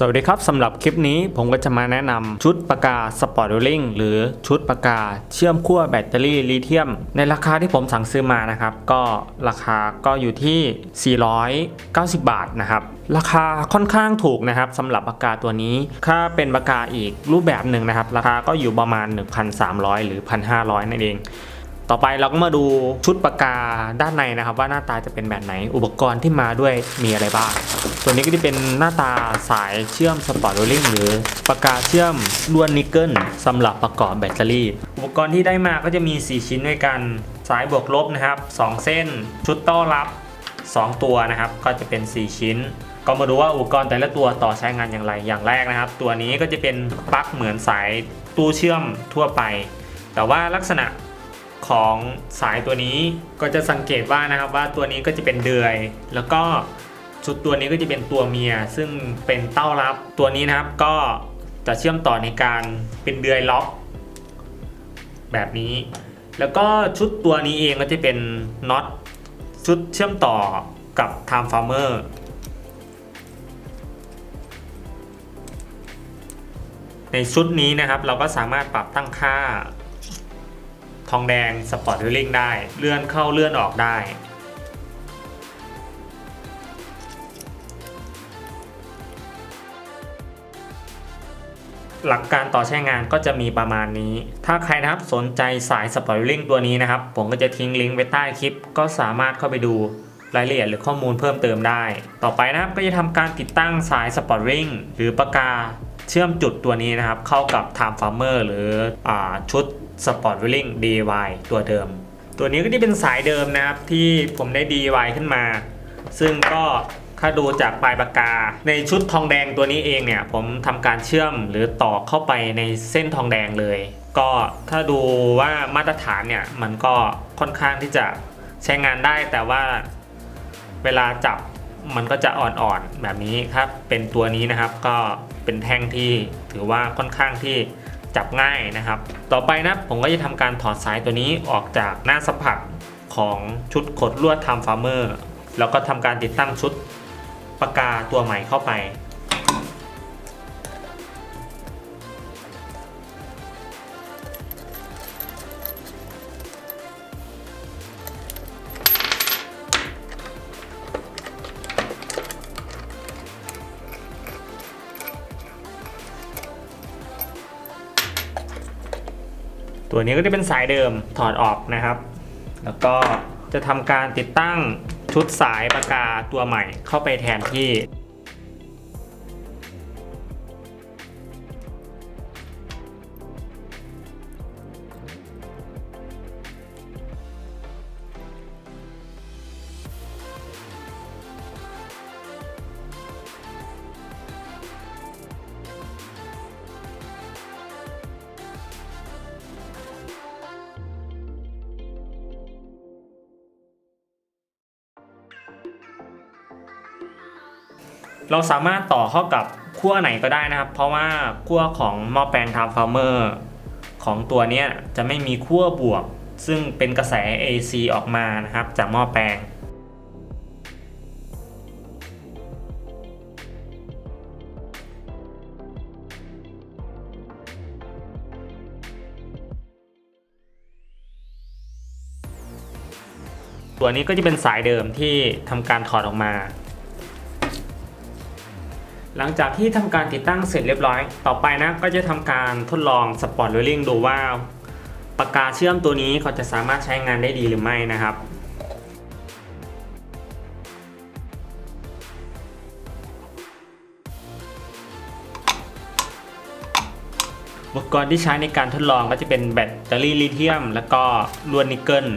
สวัสดีครับสำหรับคลิปนี้ผมก็จะมาแนะนำชุดปากกาสปอร์ตโรลลิ่งหรือชุดปากกาเชื่อมขั้วแบตเตอรี่ลิเธียมในราคาที่ผมสั่งซื้อมานะครับก็ราคาก็อยู่ที่490 บาทนะครับราคาค่อนข้างถูกนะครับสำหรับปากกาตัวนี้ถ้าเป็นปากกาอีกรูปแบบหนึ่งนะครับราคาก็อยู่ประมาณ 1,300 หรือ 1,500 นั่นเองต่อไปเราก็มาดูชุดปากกาด้านในนะครับว่าหน้าตาจะเป็นแบบไหนอุปกรณ์ที่มาด้วยมีอะไรบ้างตัวนี้ก็จะเป็นหน้าตาสายเชื่อมสปอร์ตโรลลิ่งหรือปากกาเชื่อมล้วนนิกเกิลสำหรับประกอบแบตเตอรี่อุปกรณ์ที่ได้มาก็จะมี4ชิ้นด้วยกันสายบวกลบนะครับ2เส้นชุดต้อนรับ2ตัวนะครับก็จะเป็น4ชิ้นก็มาดูว่าอุปกรณ์แต่ละตัวต่อใช้งานอย่างไรอย่างแรกนะครับตัวนี้ก็จะเป็นปลั๊กเหมือนสายตู้เชื่อมทั่วไปแต่ว่าลักษณะของสายตัวนี้ก็จะสังเกตว่านะครับว่าตัวนี้ก็จะเป็นเดือยแล้วก็ชุดตัวนี้ก็จะเป็นตัวเมียซึ่งเป็นเต้ารับตัวนี้นะครับก็จะเชื่อมต่อในการเป็นเดือยล็อกแบบนี้แล้วก็ชุดตัวนี้เองก็จะเป็นน็อตชุดเชื่อมต่อกับ transformer ในชุดนี้นะครับเราก็สามารถปรับตั้งค่าทองแดงสปอร์ตโรลลิ่งได้เลื่อนเข้าเลื่อนออกได้หลักการต่อใช้งานก็จะมีประมาณนี้ถ้าใครนะครับสนใจสายสปอร์ตโรลลิ่งตัวนี้นะครับผมก็จะทิ้งลิงก์ไว้ใต้คลิปก็สามารถเข้าไปดูรายละเอียดหรือข้อมูลเพิ่มเติมได้ต่อไปนะครับก็จะทำการติดตั้งสายสปอร์ตโรลลิ่งหรือปากกาเชื่อมจุดตัวนี้นะครับเข้ากับ transformer หรือชุดสปอร์ตโรลลิ่ง DIY ตัวเดิมตัวนี้ก็จะเป็นสายเดิมนะครับที่ผมได้ DIY ขึ้นมาซึ่งก็ถ้าดูจากปลายปากกาในชุดทองแดงตัวนี้เองเนี่ยผมทำการเชื่อมหรือต่อเข้าไปในเส้นทองแดงเลยก็ถ้าดูว่ามาตรฐานเนี่ยมันก็ค่อนข้างที่จะใช้งานได้แต่ว่าเวลาจับมันก็จะอ่อนๆแบบนี้ครับเป็นตัวนี้นะครับก็เป็นแท่งที่ถือว่าค่อนข้างที่จับง่ายนะครับต่อไปนะผมก็จะทำการถอดสายตัวนี้ออกจากหน้าสัมผัสของชุดขดลวด transformer แล้วก็ทำการติดตั้งชุดปากกาตัวใหม่เข้าไปตัวนี้ก็จะเป็นสายเดิมถอดออกนะครับแล้วก็จะทำการติดตั้งชุดสายปากกาตัวใหม่เข้าไปแทนที่เราสามารถต่อเข้ากับขั้วไหนก็ได้นะครับเพราะว่าขั้วของหม้อแปลง transformer ของตัวนี้จะไม่มีขั้วบวกซึ่งเป็นกระแส AC ออกมานะครับจากหม้อแปลงตัวนี้ก็จะเป็นสายเดิมที่ทำการถอดออกมาหลังจากที่ทำการติดตั้งเสร็จเรียบร้อยต่อไปนะก็จะทำการทดลองสปอร์ตโรลลิ่งดูว่าปากกาเชื่อมตัวนี้เขาจะสามารถใช้งานได้ดีหรือไม่นะครับอุปกรณ์ที่ใช้ในการทดลองก็จะเป็นแบตเตอรี่ลิเธียมแล้วก็ล้วนนิกเกิล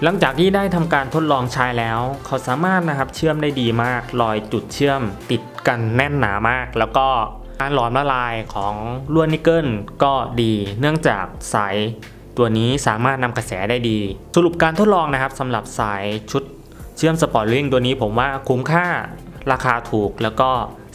หลังจากที่ได้ทำการทดลองใช้แล้วเขาสามารถนะครับเชื่อมได้ดีมากรอยจุดเชื่อมติดกันแน่นหนามากแล้วก็การหลอมละลายของลวดนิกเกิลก็ดีเนื่องจากสายตัวนี้สามารถนำกระแสได้ดีสรุปการทดลองนะครับสำหรับสายชุดเชื่อมสปอร์ตลิงตัวนี้ผมว่าคุ้มค่าราคาถูกแล้วก็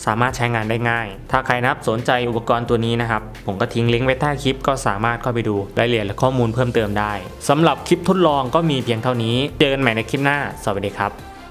สามารถใช้งานได้ง่ายถ้าใครนะครับสนใจอุปกรณ์ตัวนี้นะครับผมก็ทิ้งลิงก์ไว้ใต้คลิปก็สามารถเข้าไปดูรายละเอียดและข้อมูลเพิ่มเติมได้สำหรับคลิปทดลองก็มีเพียงเท่านี้เจอกันใหม่ในคลิปหน้าสวัสดีครับ